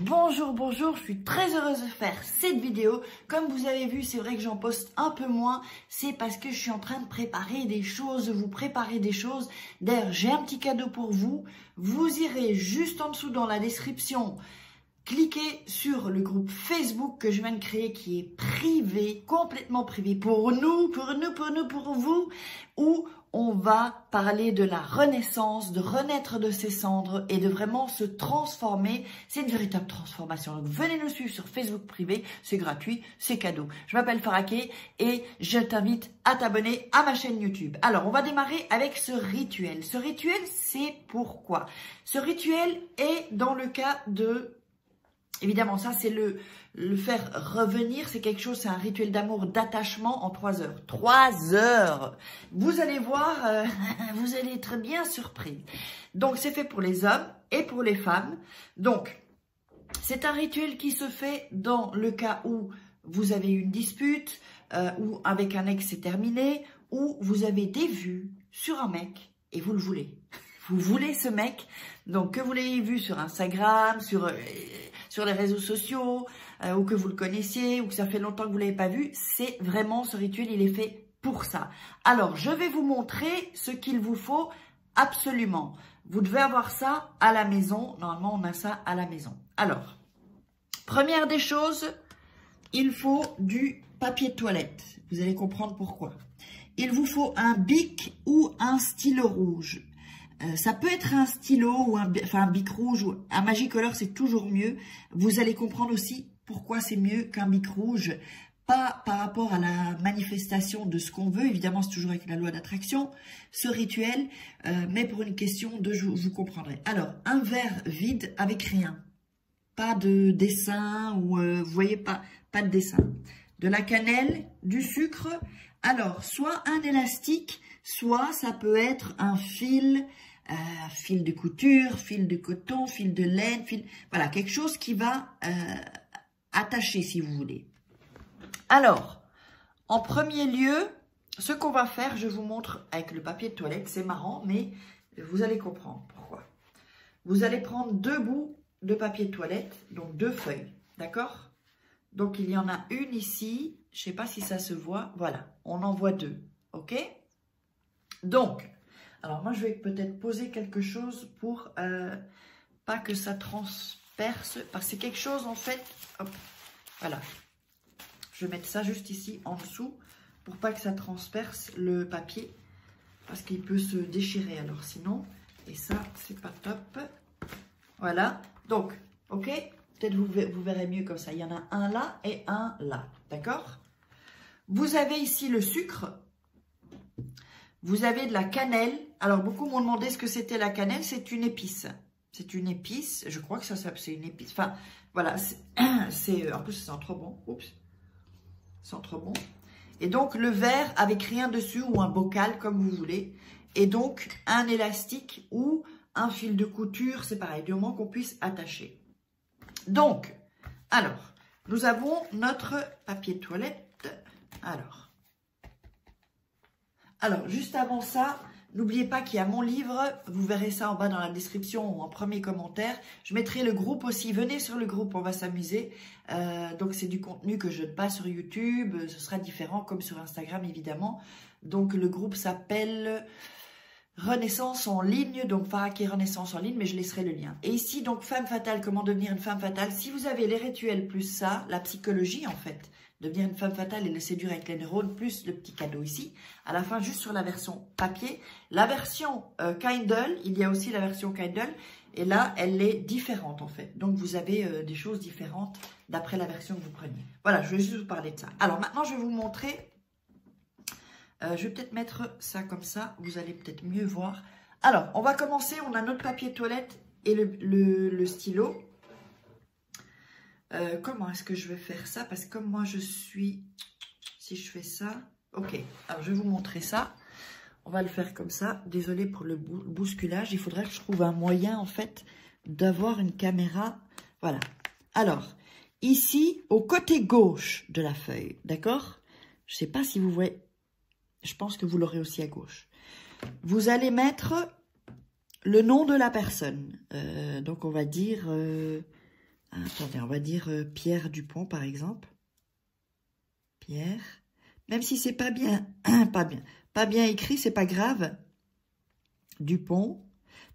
Bonjour, bonjour, je suis très heureuse de faire cette vidéo. Comme vous avez vu, c'est vrai que j'en poste un peu moins. C'est parce que je suis en train de préparer des choses, vous préparer des choses. D'ailleurs, j'ai un petit cadeau pour vous. Vous irez juste en dessous dans la description. Cliquez sur le groupe Facebook que je viens de créer qui est privé, complètement privé pour nous, pour vous, où on va parler de la renaissance, de renaître de ses cendres et de vraiment se transformer. C'est une véritable transformation. Donc venez nous suivre sur Facebook privé, c'est gratuit, c'est cadeau. Je m'appelle Faraké et je t'invite à t'abonner à ma chaîne YouTube. Alors on va démarrer avec ce rituel. Ce rituel, c'est pourquoi? Ce rituel est dans le cas de... Évidemment, ça, c'est le faire revenir. C'est quelque chose, c'est un rituel d'amour, d'attachement en 3 heures. 3 heures. Vous allez voir, vous allez être bien surpris. Donc, c'est fait pour les hommes et pour les femmes. Donc, c'est un rituel qui se fait dans le cas où vous avez une dispute, ou avec un ex c'est terminé, ou vous avez des vues sur un mec et vous le voulez. Vous voulez ce mec, donc que vous l'ayez vu sur Instagram, sur les réseaux sociaux, ou que vous le connaissiez, ou que ça fait longtemps que vous ne l'avez pas vu, c'est vraiment ce rituel, il est fait pour ça. Alors, je vais vous montrer ce qu'il vous faut absolument. Vous devez avoir ça à la maison. Normalement, on a ça à la maison. Alors, première des choses, il faut du papier de toilette. Vous allez comprendre pourquoi. Il vous faut un bic ou un stylo rouge. Ça peut être un stylo ou un bic rouge ou un Magicolor, c'est toujours mieux. Vous allez comprendre aussi pourquoi c'est mieux qu'un bic rouge. Pas par rapport à la manifestation de ce qu'on veut, évidemment c'est toujours avec la loi d'attraction, ce rituel, mais pour une question de vous comprendrez. Alors, un verre vide avec rien. Pas de dessin ou vous voyez pas de dessin. De la cannelle, du sucre. Alors, soit un élastique, soit ça peut être un fil de couture, fil de coton, fil de laine, voilà, quelque chose qui va attacher si vous voulez. Alors, en premier lieu, ce qu'on va faire, je vous montre avec le papier de toilette, c'est marrant, mais vous allez comprendre pourquoi. Vous allez prendre 2 bouts de papier de toilette, donc 2 feuilles, d'accord? Donc, il y en a une ici, je ne sais pas si ça se voit, voilà, on en voit 2, ok? Donc, alors moi je vais peut-être poser quelque chose pour pas que ça transperce, parce que c'est quelque chose en fait, hop, voilà. Je vais mettre ça juste ici en dessous pour pas que ça transperce le papier, parce qu'il peut se déchirer alors sinon, et ça c'est pas top. Voilà, donc, ok, peut-être vous verrez mieux comme ça, il y en a un là et un là, d'accord? Vous avez ici le sucre. Vous avez de la cannelle. Alors, beaucoup m'ont demandé ce que c'était la cannelle. C'est une épice. C'est une épice. Je crois que ça c'est une épice. Enfin, voilà. En plus, ça sent trop bon. Oups. Ça sent trop bon. Et donc, le verre avec rien dessus ou un bocal, comme vous voulez. Et donc, un élastique ou un fil de couture. C'est pareil, du moment qu'on puisse attacher. Donc, alors, nous avons notre papier de toilette. Alors, juste avant ça, n'oubliez pas qu'il y a mon livre. Vous verrez ça en bas dans la description ou en premier commentaire. Je mettrai le groupe aussi. Venez sur le groupe, on va s'amuser. Donc, c'est du contenu que je ne pas sur YouTube. Ce sera différent comme sur Instagram, évidemment. Donc, le groupe s'appelle Renaissance en ligne. Donc, Faraké Renaissance en ligne, mais je laisserai le lien. Et ici, donc, femme fatale, comment devenir une femme fatale. Si vous avez les rituels plus ça, la psychologie, en fait, devenir une femme fatale et le séduire avec les neurones, plus le petit cadeau ici. À la fin, juste sur la version papier. La version Kindle, il y a aussi la version Kindle. Et là, elle est différente en fait. Donc, vous avez des choses différentes d'après la version que vous preniez. Voilà, je vais juste vous parler de ça. Alors, maintenant, je vais vous montrer. Je vais peut-être mettre ça comme ça. Vous allez peut-être mieux voir. Alors, on va commencer. On a notre papier de toilette et le stylo. Comment est-ce que je vais faire ça? Parce que comme moi je suis... Si je fais ça... Ok, alors je vais vous montrer ça. On va le faire comme ça. Désolée pour le bousculage. Il faudrait que je trouve un moyen en fait d'avoir une caméra. Voilà. Alors, ici, au côté gauche de la feuille, d'accord? Je ne sais pas si vous voyez... Je pense que vous l'aurez aussi à gauche. Vous allez mettre le nom de la personne. Donc on va dire... Attendez, on va dire Pierre Dupont, par exemple. Pierre. Même si c'est pas bien, pas bien écrit, c'est pas grave. Dupont.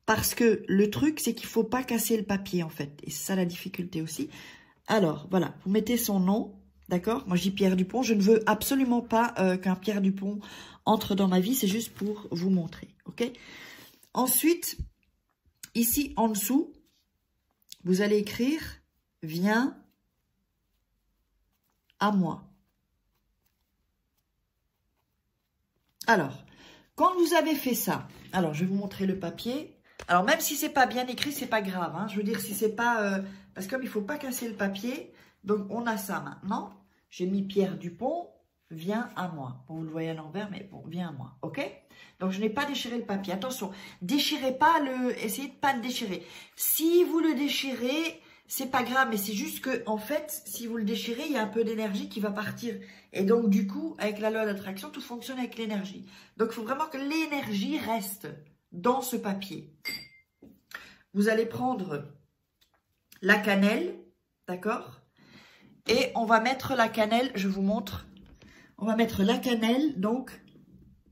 Parce que le truc, c'est qu'il faut pas casser le papier, en fait. Et c'est ça la difficulté aussi. Alors, voilà, vous mettez son nom, d'accord? Moi, je dis Pierre Dupont. Je ne veux absolument pas qu'un Pierre Dupont entre dans ma vie. C'est juste pour vous montrer, ok? Ensuite, ici, en dessous, vous allez écrire « Viens à moi ». Alors, quand vous avez fait ça, alors je vais vous montrer le papier. Alors, même si c'est pas bien écrit, c'est pas grave. Hein. Je veux dire, si c'est pas... parce que comme il faut pas casser le papier, donc on a ça maintenant. J'ai mis Pierre Dupont, viens à moi. Bon, vous le voyez à l'envers, mais bon, viens à moi, ok? Donc, je n'ai pas déchiré le papier. Attention, déchirez pas essayez de pas le déchirer. Si vous le déchirez, c'est pas grave, mais c'est juste que, en fait, si vous le déchirez, il y a un peu d'énergie qui va partir. Et donc, du coup, avec la loi d'attraction, tout fonctionne avec l'énergie. Donc, il faut vraiment que l'énergie reste dans ce papier. Vous allez prendre la cannelle, d'accord? Et on va mettre la cannelle, je vous montre. On va mettre la cannelle, donc,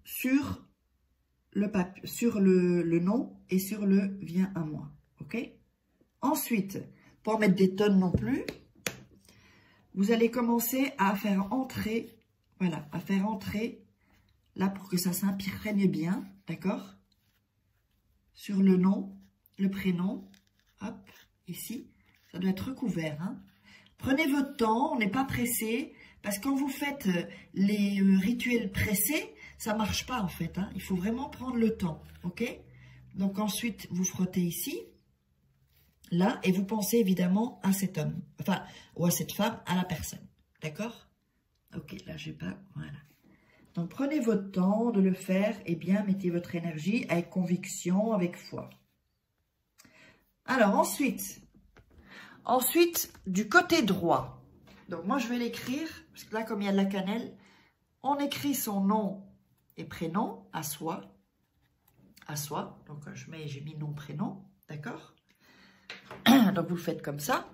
sur le papier, sur le nom et sur le « Viens à moi », ok? Ensuite, pour mettre des tonnes non plus, vous allez commencer à faire entrer, voilà, à faire entrer, là, pour que ça s'imprègne bien, d'accord? Sur le nom, le prénom, hop, ici, ça doit être recouvert, hein. Prenez votre temps, on n'est pas pressé, parce que quand vous faites les rituels pressés, ça ne marche pas en fait, hein. Il faut vraiment prendre le temps, ok? Donc ensuite, vous frottez ici, là, et vous pensez évidemment à cet homme, enfin, ou à cette femme, à la personne, d'accord? Ok, là, j'ai pas, voilà. Donc, prenez votre temps de le faire et bien mettez votre énergie avec conviction, avec foi. Alors, ensuite, du côté droit. Donc, moi, je vais l'écrire, parce que là, comme il y a de la cannelle, on écrit son nom et prénom à soi. À soi. Donc, j'ai mis nom, prénom, d'accord? Donc, vous le faites comme ça.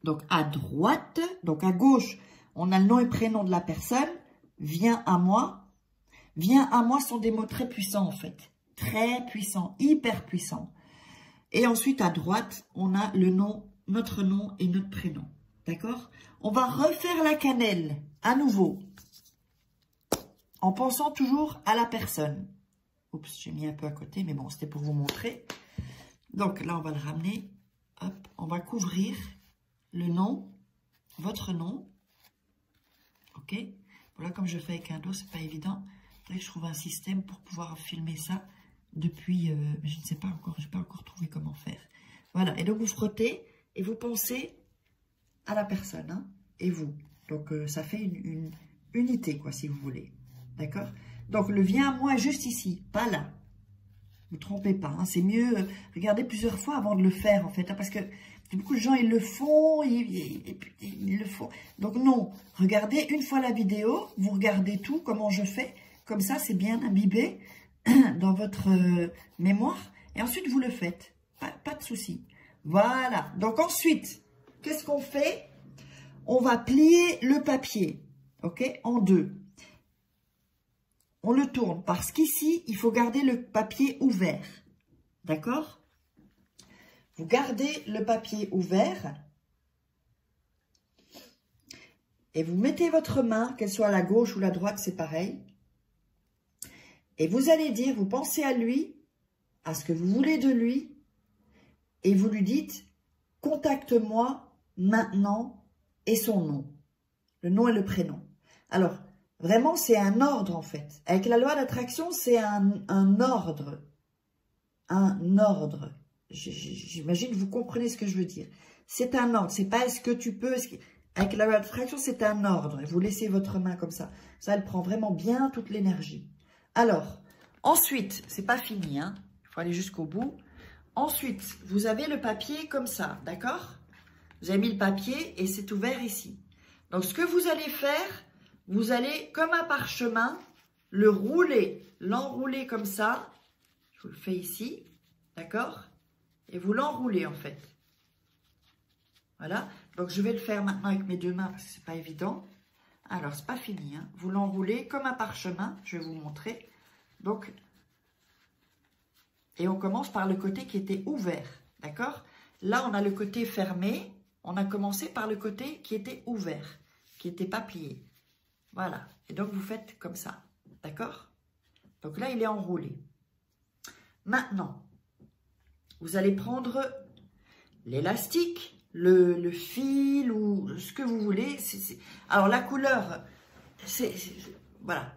Donc, à droite, donc à gauche, on a le nom et prénom de la personne. Viens à moi. Viens à moi sont des mots très puissants, en fait. Très puissants, hyper puissants. Et ensuite, à droite, on a le nom, notre nom et notre prénom. D'accord? On va refaire la cannelle, à nouveau. En pensant toujours à la personne. Oups, j'ai mis un peu à côté, mais bon, c'était pour vous montrer. Donc, là, on va le ramener. Hop, on va couvrir le nom, votre nom. Ok? Voilà, comme je fais avec un dos, c'est pas évident. Là, je trouve un système pour pouvoir filmer ça depuis, je ne sais pas encore, je n'ai pas encore trouvé comment faire. Voilà, et donc vous frottez et vous pensez à la personne, hein, et vous. Donc, ça fait une unité, quoi, si vous voulez. D'accord? Donc, le viens à moi juste ici, pas là. Ne vous trompez pas, hein, c'est mieux, regardez plusieurs fois avant de le faire, en fait, hein, parce que beaucoup de gens, ils le font, ils le font. Donc, non, regardez une fois la vidéo, vous regardez tout, comment je fais, comme ça, c'est bien imbibé dans votre mémoire, et ensuite, vous le faites. Pas de souci. Voilà. Donc, ensuite, qu'est-ce qu'on fait? On va plier le papier, ok, en deux. On le tourne, parce qu'ici, il faut garder le papier ouvert. D'accord? Vous gardez le papier ouvert et vous mettez votre main, qu'elle soit à la gauche ou la droite, c'est pareil. Et vous allez dire, vous pensez à lui, à ce que vous voulez de lui, et vous lui dites, contacte-moi maintenant, et son nom. Le nom et le prénom. Alors, vraiment, c'est un ordre en fait. Avec la loi d'attraction, c'est un ordre. Un ordre. J'imagine que vous comprenez ce que je veux dire. C'est un ordre. C'est pas est-ce que tu peux... Avec la loi d'attraction, c'est un ordre. Vous laissez votre main comme ça. Ça, elle prend vraiment bien toute l'énergie. Alors, ensuite, c'est pas fini, hein. Il faut aller jusqu'au bout. Ensuite, vous avez le papier comme ça, d'accord? Vous avez mis le papier et c'est ouvert ici. Donc, ce que vous allez faire, vous allez, comme un parchemin, le rouler, l'enrouler comme ça. Je vous le fais ici, d'accord? Et vous l'enroulez, en fait. Voilà. Donc, je vais le faire maintenant avec mes deux mains parce que c'est pas évident. Alors, c'est pas fini. Hein. Vous l'enroulez comme un parchemin. Je vais vous montrer. Donc, et on commence par le côté qui était ouvert. D'accord? Là, on a le côté fermé. On a commencé par le côté qui était ouvert, qui n'était pas plié. Voilà. Et donc, vous faites comme ça. D'accord? Donc là, il est enroulé. Maintenant, vous allez prendre l'élastique, le fil ou ce que vous voulez. Alors, la couleur, voilà.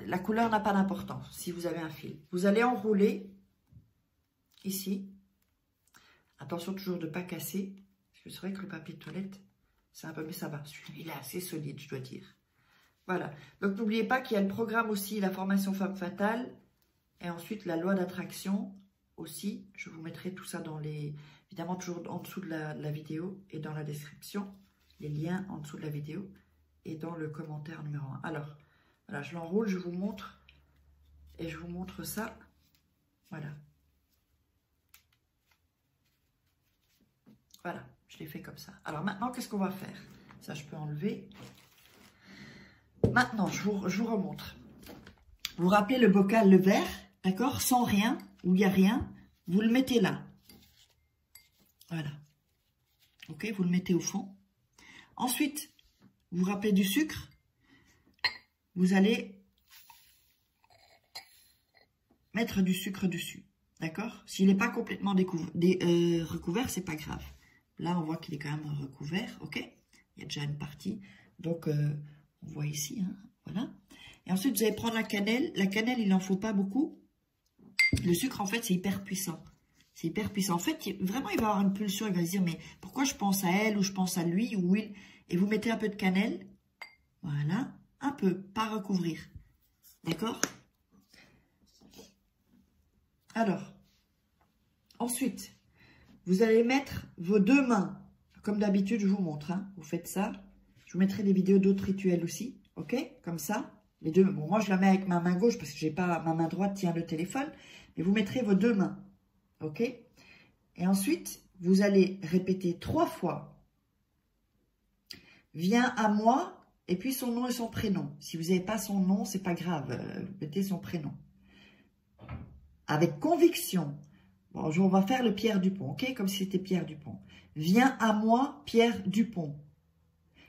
La couleur n'a pas d'importance si vous avez un fil. Vous allez enrouler ici. Attention toujours de ne pas casser. Parce que c'est vrai que le papier de toilette, c'est un peu, mais ça va. Celui-là, il est assez solide, je dois dire. Voilà. Donc, n'oubliez pas qu'il y a le programme aussi, la formation Femme Fatale. Et ensuite, la loi d'attraction aussi. Je vous mettrai tout ça dans les... Évidemment, toujours en dessous de la vidéo et dans la description. Les liens en dessous de la vidéo et dans le commentaire numéro 1. Alors, voilà, je l'enroule, je vous montre. Et je vous montre ça. Voilà. Voilà, je l'ai fait comme ça. Alors maintenant, qu'est-ce qu'on va faire? Ça, je peux enlever. Maintenant, je vous remontre. Vous rappelez le bocal, le verre, d'accord? Sans rien, où il n'y a rien. Vous le mettez là. Voilà. Ok, vous le mettez au fond. Ensuite, vous vous rappelez du sucre. Vous allez mettre du sucre dessus. D'accord? S'il n'est pas complètement recouvert, c'est pas grave. Là, on voit qu'il est quand même recouvert. Ok? Il y a déjà une partie. Donc, on voit ici. Hein, voilà. Et ensuite, vous allez prendre la cannelle. La cannelle, il n'en faut pas beaucoup. Le sucre, en fait, c'est hyper puissant. C'est hyper puissant. En fait, vraiment, il va avoir une pulsion. Il va se dire, mais pourquoi je pense à elle ou je pense à lui ou il? Et vous mettez un peu de cannelle. Voilà. Un peu, pas recouvrir. D'accord? Alors, ensuite, vous allez mettre vos deux mains. Comme d'habitude, je vous montre. Hein, vous faites ça. Je vous mettrai des vidéos d'autres rituels aussi. Ok? Comme ça. Les deux. Bon, moi, je la mets avec ma main gauche parce que j'ai pas ma main droite tient le téléphone. Mais vous mettrez vos deux mains. Ok? Et ensuite, vous allez répéter 3 fois. Viens à moi. Et puis son nom et son prénom. Si vous n'avez pas son nom, c'est pas grave. Mettez son prénom. Avec conviction. Bon, on va faire le Pierre Dupont, ok? Comme si c'était Pierre Dupont. Viens à moi, Pierre Dupont.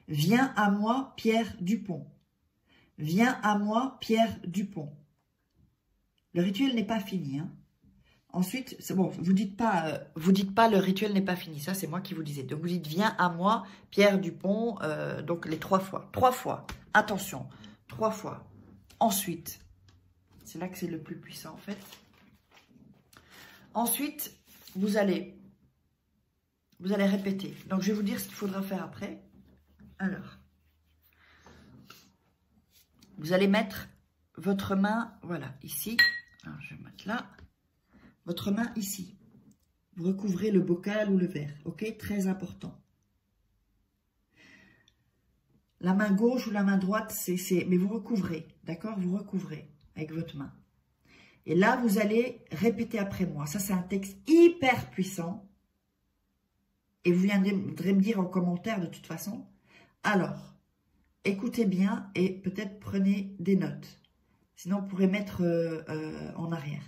Viens à moi, Pierre Dupont. Viens à moi, Pierre Dupont. Le rituel n'est pas fini, hein? Ensuite, c'est bon, vous dites pas le rituel n'est pas fini. Ça, c'est moi qui vous disais. Donc, vous dites viens à moi, Pierre Dupont. Donc, les 3 fois. 3 fois. Attention. 3 fois. Ensuite, c'est là que c'est le plus puissant, en fait. Ensuite, vous allez répéter. Donc, je vais vous dire ce qu'il faudra faire après. Alors, vous allez mettre votre main, voilà, ici. Alors, je vais mettre là. Votre main ici. Vous recouvrez le bocal ou le verre. Ok? Très important. La main gauche ou la main droite, mais vous recouvrez. D'accord? Vous recouvrez avec votre main. Et là, vous allez répéter après moi. Ça, c'est un texte hyper puissant. Et vous viendrez me dire en commentaire de toute façon. Alors, écoutez bien et peut-être prenez des notes. Sinon, vous pourrez mettre en arrière.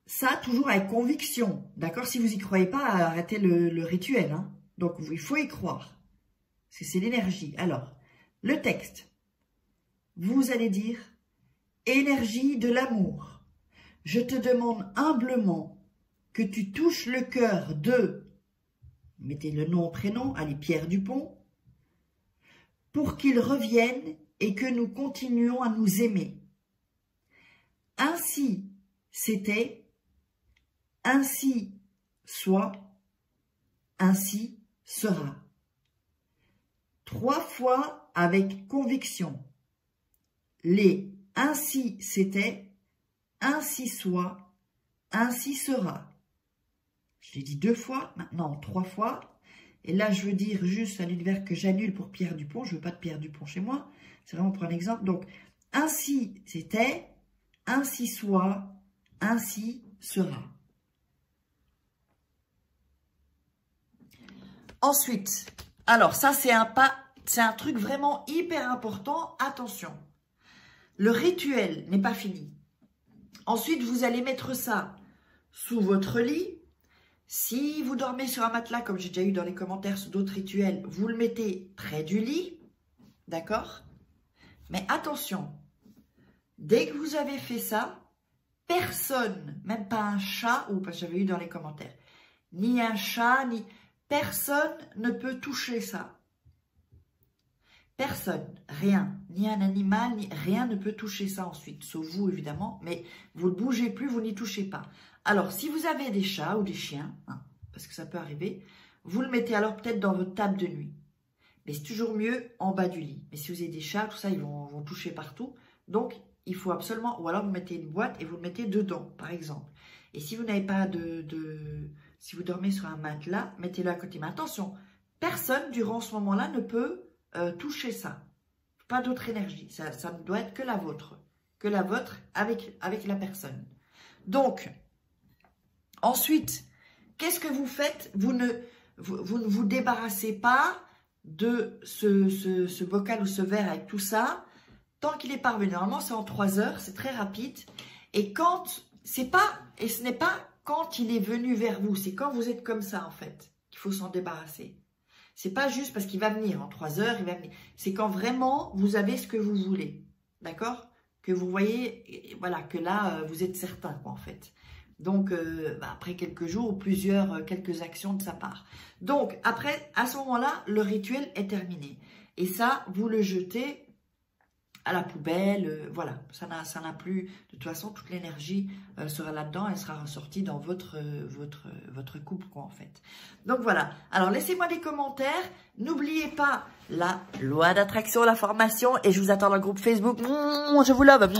Ça, toujours avec conviction. D'accord? Si vous n'y croyez pas, arrêtez le rituel. Hein. Donc, il faut y croire. Parce que c'est l'énergie. Alors, le texte. Vous allez dire... Énergie de l'amour, je te demande humblement que tu touches le cœur de, mettez le nom, prénom, allez, Pierre Dupont, pour qu'il revienne et que nous continuions à nous aimer. Ainsi c'était, ainsi soit, ainsi sera. 3 fois avec conviction. Les ainsi c'était, ainsi soit, ainsi sera. Je l'ai dit 2 fois, maintenant 3 fois. Et là, je veux dire juste à l'univers que j'annule pour Pierre Dupont. Je ne veux pas de Pierre Dupont chez moi. C'est vraiment pour un exemple. Donc, ainsi c'était, ainsi soit, ainsi sera. Ensuite, alors ça c'est un truc vraiment hyper important. Attention, le rituel n'est pas fini. Ensuite, vous allez mettre ça sous votre lit. Si vous dormez sur un matelas, comme j'ai déjà eu dans les commentaires sur d'autres rituels, vous le mettez près du lit, d'accord? Mais attention, dès que vous avez fait ça, personne, même pas un chat, ou parce que j'avais eu dans les commentaires, ni un chat, ni personne ne peut toucher ça. Personne, rien, ni un animal, ni rien ne peut toucher ça ensuite, sauf vous évidemment, mais vous ne bougez plus, vous n'y touchez pas. Alors, si vous avez des chats ou des chiens, hein, parce que ça peut arriver, vous le mettez alors peut-être dans votre table de nuit. Mais c'est toujours mieux en bas du lit. Mais si vous avez des chats, tout ça, ils vont toucher partout. Donc, il faut absolument, ou alors vous mettez une boîte et vous le mettez dedans, par exemple. Et si vous n'avez pas si vous dormez sur un matelas, mettez-le à côté. Mais attention, personne durant ce moment-là ne peut toucher ça. Pas d'autre énergie. Ça ne doit être que la vôtre. Que la vôtre avec la personne. Donc, ensuite, qu'est-ce que vous faites? Vous ne vous débarrassez pas de ce bocal ou ce verre avec tout ça tant qu'il est parvenu. Normalement, c'est en 3 heures, c'est très rapide. Et ce n'est pas quand il est venu vers vous, c'est quand vous êtes comme ça en fait qu'il faut s'en débarrasser. C'est pas juste parce qu'il va venir en 3 heures, il va venir. C'est quand vraiment vous avez ce que vous voulez, d'accord? Que vous voyez, voilà, que là vous êtes certain quoi en fait. Donc après quelques jours ou quelques actions de sa part. Donc après, à ce moment-là, le rituel est terminé. Et ça, vous le jetez à la poubelle, voilà, ça n'a plus, de toute façon, toute l'énergie sera là-dedans, elle sera ressortie dans votre couple, quoi, en fait. Donc, voilà. Alors, laissez-moi des commentaires. N'oubliez pas la loi d'attraction, la formation, et je vous attends dans le groupe Facebook. Je vous love.